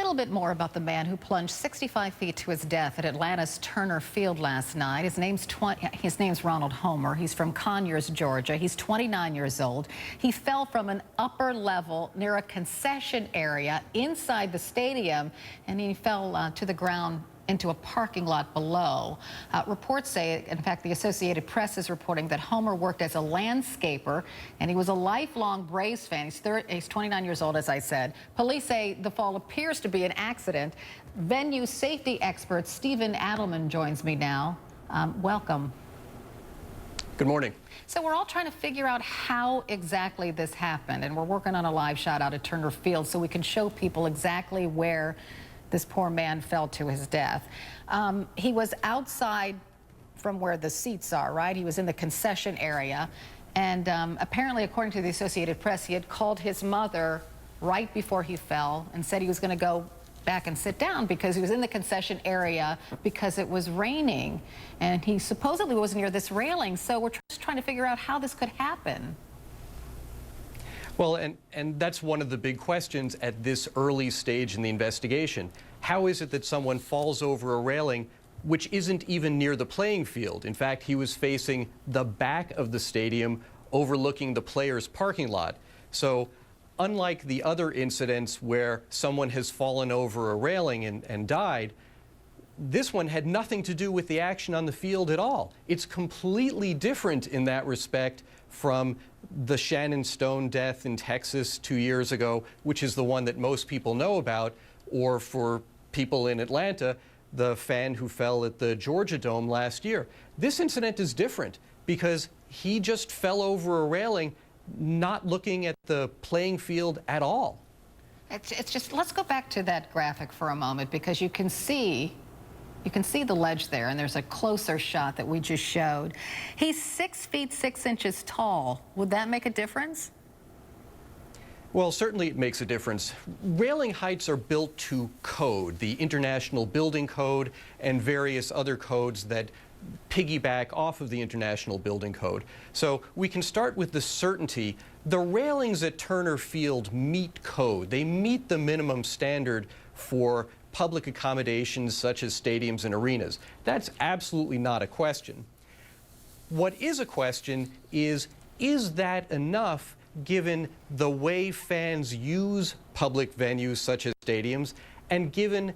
little bit more about the man who plunged 65 feet to his death at Atlanta's Turner Field last night. His name's Ronald Homer. He's from Conyers, Georgia. He's 29 years old. He fell from an upper level near a concession area inside the stadium, and he fell to the ground into a parking lot below. Reports say, in fact, the Associated Press is reporting that Homer worked as a landscaper, and he was a lifelong Braves fan. He's 29 years old, as I said. Police say the fall appears to be an accident. Venue safety expert Stephen Adelman joins me now. Welcome. Good morning. So we're all trying to figure out how exactly this happened, and we're working on a live shot out at Turner Field so we can show people exactly where this poor man fell to his death. He was outside from where the seats are, right? He was in the concession area. And apparently, according to the Associated Press, he had called his mother right before he fell and said he was going to go back and sit down because he was in the concession area because it was raining. And he supposedly was near this railing. So we're just trying to figure out how this could happen. Well, and that's one of the big questions at this early stage in the investigation. How is it that someone falls over a railing which isn't even near the playing field? In fact, he was facing the back of the stadium overlooking the players' parking lot. So unlike the other incidents where someone has fallen over a railing and died, this one had nothing to do with the action on the field at all. It's completely different in that respect from the Shannon Stone death in Texas 2 years ago, which is the one that most people know about, or for people in Atlanta, the fan who fell at the Georgia Dome last year. This incident is different because he just fell over a railing, not looking at the playing field at all. It's just, let's go back to that graphic for a moment because you can see the ledge there, and there's a closer shot that we just showed. He's 6 feet 6 inches tall. Would that make a difference? Well, certainly it makes a difference. Railing heights are built to code, the International Building Code and various other codes that piggyback off of the International Building Code. So we can start with the certainty. The railings at Turner Field meet code. They meet the minimum standard for public accommodations such as stadiums and arenas. That's absolutely not a question. What is a question is that enough given the way fans use public venues such as stadiums and given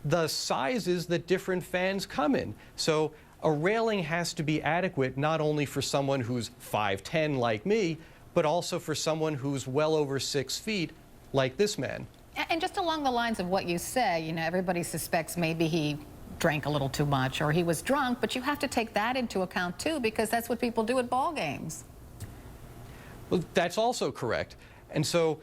the sizes that different fans come in? So a railing has to be adequate not only for someone who's 5'10" like me, but also for someone who's well over 6 feet like this man. And just along the lines of what you say, you know, everybody suspects maybe he drank a little too much or he was drunk, but you have to take that into account too because that's what people do at ball games. Well, that's also correct. And so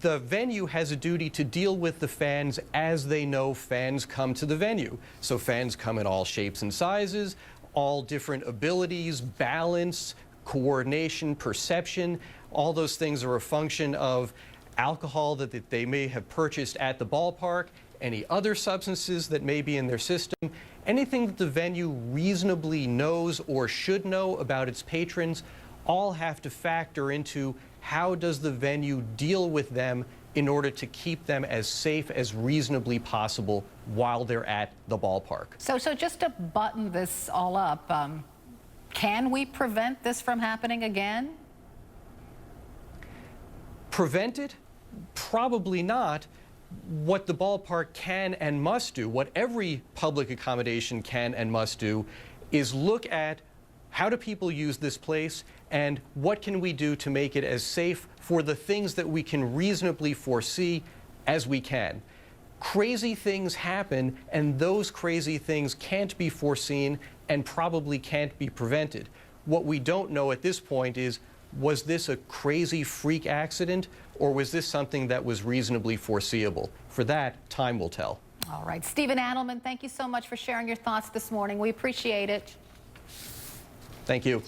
the venue has a duty to deal with the fans as they know fans come to the venue. So fans come in all shapes and sizes, all different abilities, balance, coordination, perception. All those things are a function of alcohol that they may have purchased at the ballpark, any other substances that may be in their system, anything that the venue reasonably knows or should know about its patrons, all have to factor into how does the venue deal with them in order to keep them as safe as reasonably possible while they're at the ballpark. So just to button this all up, can we prevent this from happening again? Prevent it? Probably not. What the ballpark can and must do, what every public accommodation can and must do, is look at how do people use this place and what can we do to make it as safe for the things that we can reasonably foresee as we can. Crazy things happen, and those crazy things can't be foreseen and probably can't be prevented. What we don't know at this point is, was this a crazy freak accident, or was this something that was reasonably foreseeable? For that, time will tell. All right. Stephen Adelman, thank you so much for sharing your thoughts this morning. We appreciate it. Thank you.